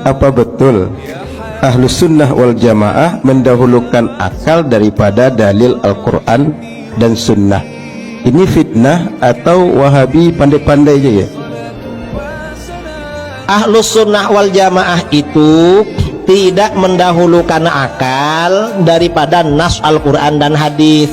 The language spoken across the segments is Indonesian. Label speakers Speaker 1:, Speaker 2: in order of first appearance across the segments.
Speaker 1: apa betul Ahlus Sunnah wal Jamaah mendahulukan akal daripada dalil Al-Quran dan Sunnah? Ini fitnah atau Wahabi pandai-pandai aja ya?
Speaker 2: Ahlus Sunnah wal Jamaah itu tidak mendahulukan akal daripada nas Al-Quran dan hadis.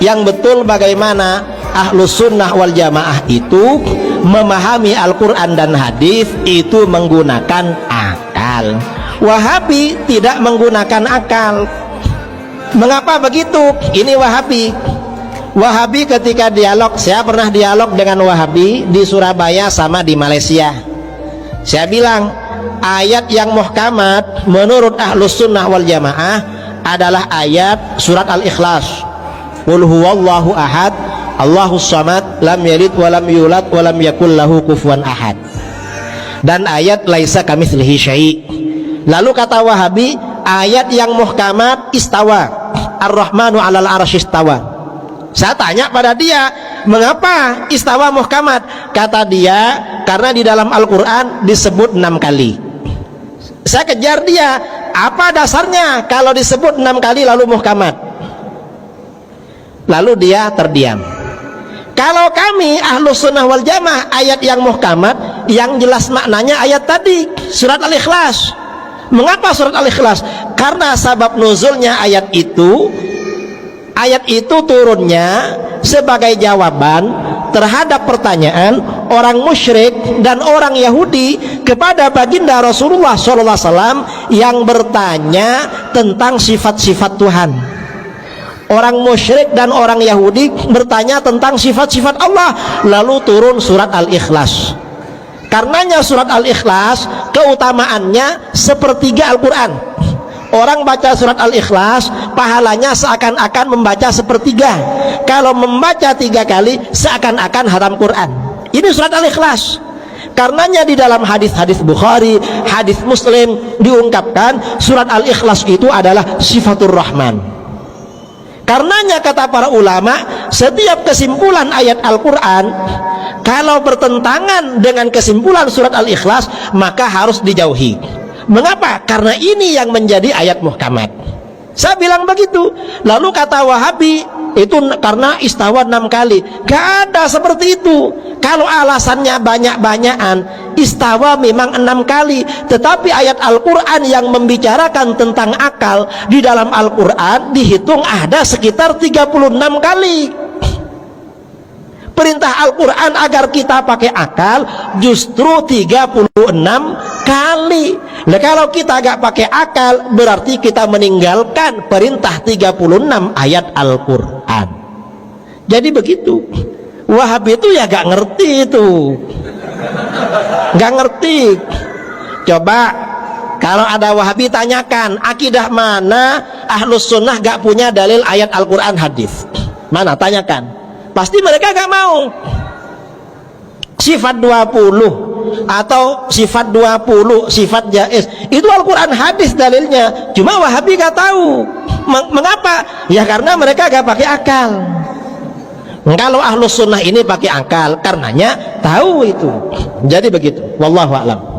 Speaker 2: Yang betul bagaimana Ahlus Sunnah wal Jamaah itu memahami Al-Quran dan hadis itu menggunakan akal. Wahabi tidak menggunakan akal. Mengapa begitu? Ini Wahabi. Wahabi ketika dialog, saya pernah dialog dengan Wahabi di Surabaya sama di Malaysia. Saya bilang, ayat yang muhkamat menurut Ahlus Sunnah wal Jamaah adalah ayat surat Al-Ikhlas. Qul huwallahu ahad, Allahus samad, lam yalid walam yulad walam yakul lahu kufuwan ahad. Dan ayat laisa kamitslihi syai'. Lalu kata Wahabi, ayat yang muhkamat istawa, Ar-Rahmanu 'alal 'arsy istawa. Saya tanya pada dia, mengapa istawa muhkamat? Kata dia, karena di dalam Al-Quran disebut 6 kali. Saya kejar dia, apa dasarnya kalau disebut 6 kali lalu muhkamat? Lalu dia terdiam. Kalau kami Ahlus Sunnah wal Jamaah, ayat yang muhkamat yang jelas maknanya ayat tadi, surat Al-Ikhlas. Mengapa surat Al-Ikhlas? Karena sabab nuzulnya ayat itu turunnya sebagai jawaban terhadap pertanyaan orang musyrik dan orang Yahudi kepada baginda Rasulullah SAW yang bertanya tentang sifat-sifat Tuhan. Orang musyrik dan orang Yahudi bertanya tentang sifat-sifat Allah, lalu turun surat Al-Ikhlas. Karenanya surat Al-Ikhlas keutamaannya sepertiga Al-Quran. Orang baca surat Al-Ikhlas pahalanya seakan-akan membaca sepertiga. Kalau membaca 3 kali seakan-akan hatam Quran. Ini surat Al-Ikhlas. Karenanya di dalam hadis-hadis Bukhari, hadis Muslim diungkapkan surat Al-Ikhlas itu adalah sifatur Rahman. Karenanya kata para ulama, setiap kesimpulan ayat Al-Quran kalau bertentangan dengan kesimpulan surat Al-Ikhlas maka harus dijauhi. Mengapa? Karena ini yang menjadi ayat muhkamat. Saya bilang begitu. Lalu kata Wahabi, itu karena istawa 6 kali. Gak ada seperti itu. Kalau alasannya banyak-banyakan, istawa memang 6 kali. Tetapi ayat Al-Quran yang membicarakan tentang akal, di dalam Al-Quran dihitung ada sekitar 36 kali. Perintah Al-Quran agar kita pakai akal justru 36 kali. Nah, kalau kita gak pakai akal berarti kita meninggalkan perintah 36 ayat Al-Quran. Jadi begitu. Wahabi itu ya gak ngerti itu. Gak ngerti. Coba kalau ada Wahabi tanyakan, akidah mana Ahlus Sunnah gak punya dalil ayat Al-Quran hadis? Mana? Tanyakan. Pasti mereka gak mau. Sifat 20 atau sifat 20, sifat jaiz, itu Al-Quran hadis dalilnya. Cuma Wahabi gak tahu. Mengapa? Ya karena mereka gak pakai akal. Kalau Ahlus Sunnah ini pakai akal, karenanya tahu itu. Jadi begitu. Wallahu a'lam.